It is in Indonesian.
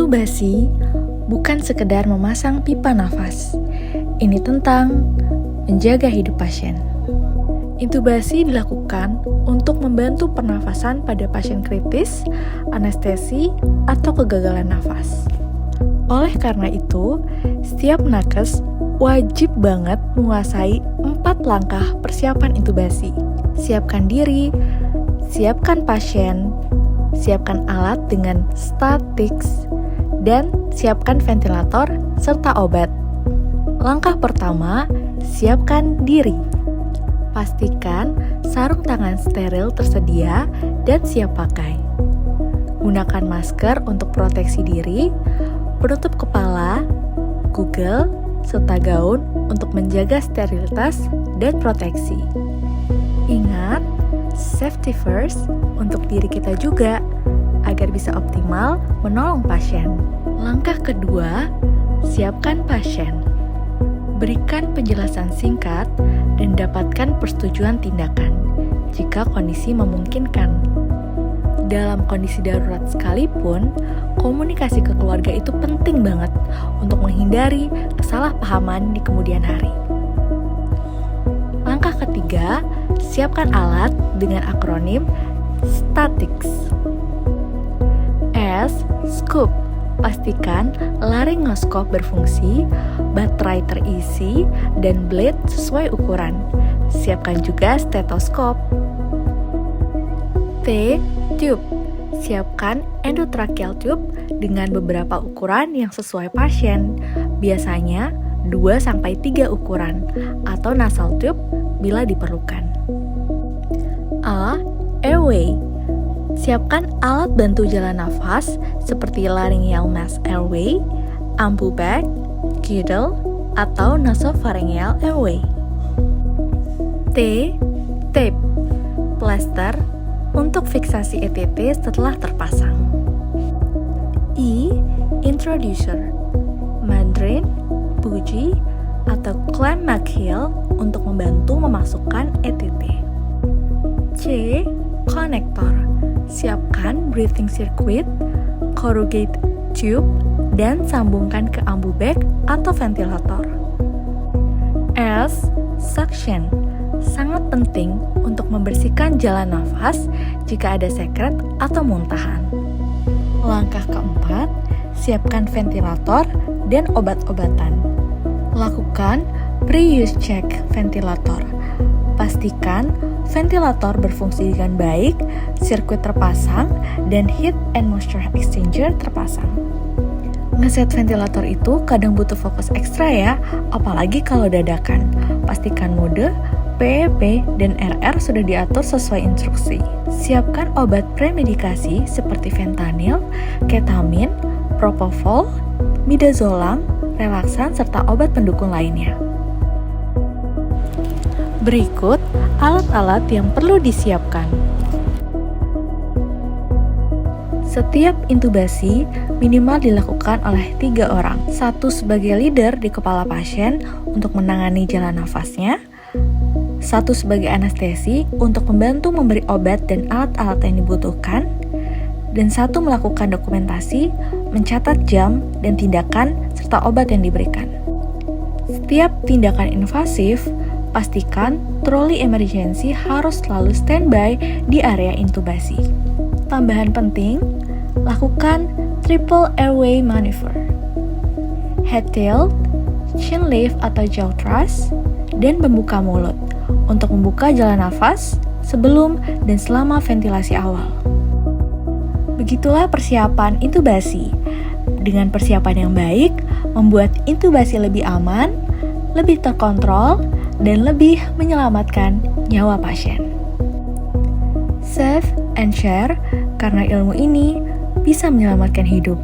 Intubasi bukan sekedar memasang pipa nafas. Ini tentang menjaga hidup pasien. Intubasi dilakukan untuk membantu pernafasan pada pasien kritis, anestesi, atau kegagalan nafas. Oleh karena itu, setiap nakes wajib banget menguasai 4 langkah persiapan intubasi. Siapkan diri, siapkan pasien, siapkan alat dengan statics, dan siapkan ventilator serta obat. Langkah pertama, siapkan diri. Pastikan sarung tangan steril tersedia dan siap pakai. Gunakan masker untuk proteksi diri, penutup kepala, Google, serta gaun untuk menjaga sterilitas dan proteksi. Ingat, safety first untuk diri kita juga, agar bisa optimal menolong pasien. Langkah kedua, siapkan pasien. Berikan penjelasan singkat dan dapatkan persetujuan tindakan jika kondisi memungkinkan. Dalam kondisi darurat sekalipun, komunikasi ke keluarga itu penting banget untuk menghindari kesalahpahaman di kemudian hari. Langkah ketiga, siapkan alat dengan akronim STATICS. S. Scoop. Pastikan laryngoskop berfungsi, baterai terisi, dan blade sesuai ukuran. Siapkan juga stetoskop. T. Tube. Siapkan endotracheal tube dengan beberapa ukuran yang sesuai pasien. Biasanya 2-3 ukuran, atau nasal tube bila diperlukan. A. Airway. Siapkan alat bantu jalan nafas seperti laryngeal mask airway, ambu bag, girdle, atau nasopharyngeal airway. T. Tape. Plaster untuk fiksasi ETT setelah terpasang. I. Introducer. Mandarin, bougie, atau clamp McHale untuk membantu memasukkan ETT. C. Connector. Siapkan breathing circuit, corrugate tube, dan sambungkan ke ambu bag atau ventilator. S. Suction. Sangat penting untuk membersihkan jalan nafas jika ada sekret atau muntahan. Langkah keempat, siapkan ventilator dan obat-obatan. Lakukan pre-use check ventilator. Pastikan ventilator berfungsi dengan baik, sirkuit terpasang, dan heat and moisture exchanger terpasang. Ngeset ventilator itu kadang butuh fokus ekstra ya, apalagi kalau dadakan. Pastikan mode, PEP, dan RR sudah diatur sesuai instruksi. Siapkan obat premedikasi seperti fentanyl, ketamin, propofol, midazolam, relaksan, serta obat pendukung lainnya. Berikut alat-alat yang perlu disiapkan. Setiap intubasi minimal dilakukan oleh 3 orang. 1 sebagai leader di kepala pasien untuk menangani jalan nafasnya, 1 sebagai anestesi untuk membantu memberi obat dan alat-alat yang dibutuhkan, dan 1 melakukan dokumentasi, mencatat jam dan tindakan serta obat yang diberikan. Setiap tindakan invasif, pastikan troli emergency harus selalu standby di area intubasi. Tambahan penting, lakukan triple airway maneuver, head tilt, chin lift atau jaw thrust, dan membuka mulut untuk membuka jalan nafas sebelum dan selama ventilasi awal. Begitulah persiapan intubasi. Dengan persiapan yang baik, membuat intubasi lebih aman, lebih terkontrol, dan lebih menyelamatkan nyawa pasien. Save and share, karena ilmu ini bisa menyelamatkan hidup.